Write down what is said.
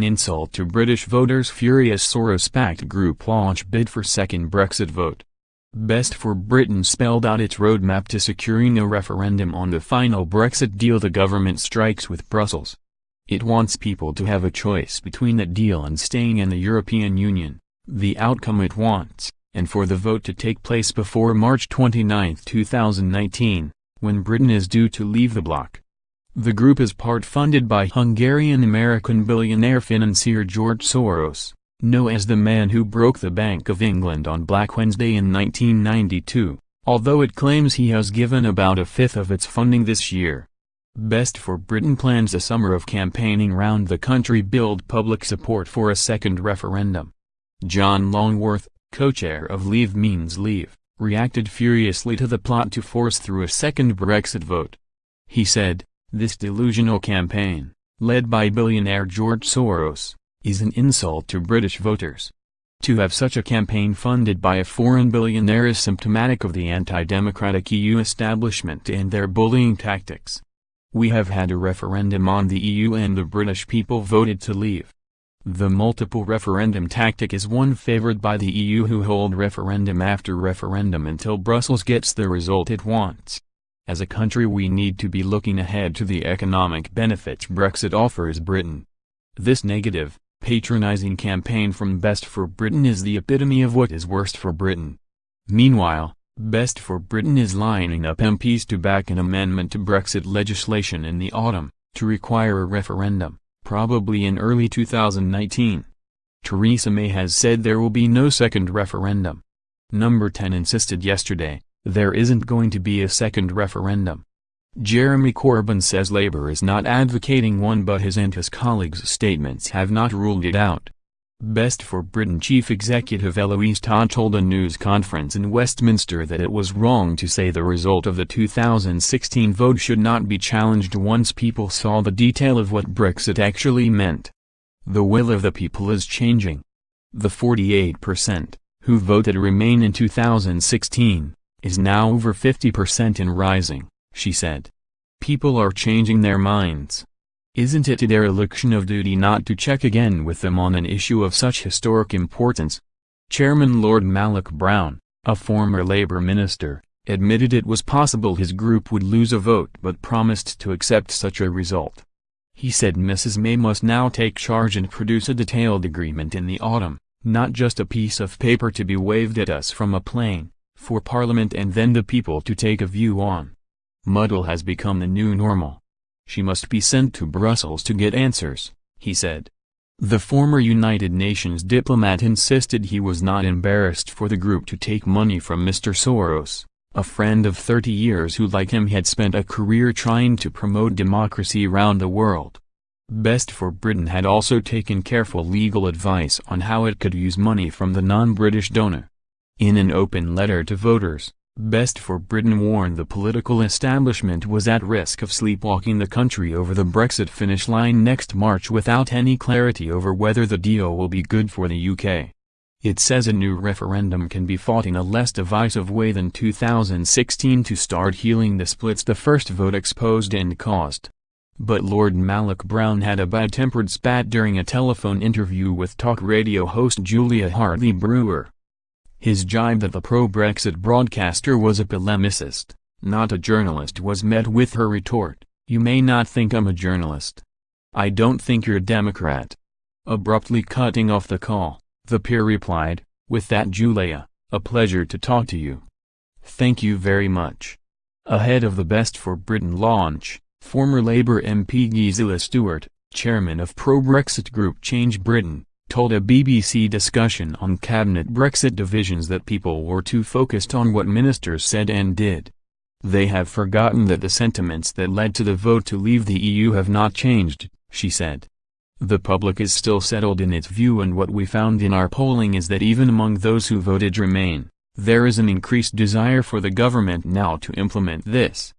An insult to British voters. Furious Soros-backed group launch bid for second Brexit vote. Best for Britain spelled out its roadmap to securing a referendum on the final Brexit deal. The government strikes with Brussels. It wants people to have a choice between that deal and staying in the European Union, the outcome it wants, and for the vote to take place before March 29, 2019, when Britain is due to leave the bloc. The group is part funded by Hungarian-American billionaire financier George Soros, known as the man who broke the Bank of England on Black Wednesday in 1992, although it claims he has given about a fifth of its funding this year. Best for Britain plans a summer of campaigning round the country build public support for a second referendum. John Longworth, co-chair of Leave Means Leave, reacted furiously to the plot to force through a second Brexit vote. He said, "This delusional campaign, led by billionaire George Soros, is an insult to British voters. To have such a campaign funded by a foreign billionaire is symptomatic of the anti-democratic EU establishment and their bullying tactics. We have had a referendum on the EU and the British people voted to leave. The multiple referendum tactic is one favored by the EU, who hold referendum after referendum until Brussels gets the result it wants. As a country we need to be looking ahead to the economic benefits Brexit offers Britain. This negative, patronizing campaign from Best for Britain is the epitome of what is worst for Britain." Meanwhile, Best for Britain is lining up MPs to back an amendment to Brexit legislation in the autumn, to require a referendum, probably in early 2019. Theresa May has said there will be no second referendum. Number 10 insisted yesterday, there isn't going to be a second referendum. Jeremy Corbyn says Labour is not advocating one, but his and his colleagues' statements have not ruled it out. Best for Britain Chief Executive Eloise Todd told a news conference in Westminster that it was wrong to say the result of the 2016 vote should not be challenged once people saw the detail of what Brexit actually meant. The will of the people is changing. The 48%, who voted Remain in 2016, is now over 50% and rising, she said. People are changing their minds. Isn't it a dereliction of duty not to check again with them on an issue of such historic importance? Chairman Lord Malloch Brown, a former Labour minister, admitted it was possible his group would lose a vote but promised to accept such a result. He said Mrs May must now take charge and produce a detailed agreement in the autumn, not just a piece of paper to be waved at us from a plane, for Parliament and then the people to take a view on. Muddle has become the new normal. She must be sent to Brussels to get answers, he said. The former United Nations diplomat insisted he was not embarrassed for the group to take money from Mr. Soros, a friend of 30 years who like him had spent a career trying to promote democracy around the world. Best for Britain had also taken careful legal advice on how it could use money from the non-British donor. In an open letter to voters, Best for Britain warned the political establishment was at risk of sleepwalking the country over the Brexit finish line next March without any clarity over whether the deal will be good for the UK. It says a new referendum can be fought in a less divisive way than 2016 to start healing the splits the first vote exposed and caused. But Lord Malloch Brown had a bad-tempered spat during a telephone interview with talk radio host Julia Hartley-Brewer. His jibe that the pro-Brexit broadcaster was a polemicist, not a journalist, was met with her retort, "You may not think I'm a journalist. I don't think you're a Democrat." Abruptly cutting off the call, the peer replied, "With that, Julia, a pleasure to talk to you. Thank you very much." Ahead of the Best for Britain launch, former Labour MP Gisela Stewart, chairman of pro-Brexit group Change Britain, told a BBC discussion on cabinet Brexit divisions that people were too focused on what ministers said and did. "They have forgotten that the sentiments that led to the vote to leave the EU have not changed," she said. "The public is still settled in its view, and what we found in our polling is that even among those who voted Remain, there is an increased desire for the government now to implement this.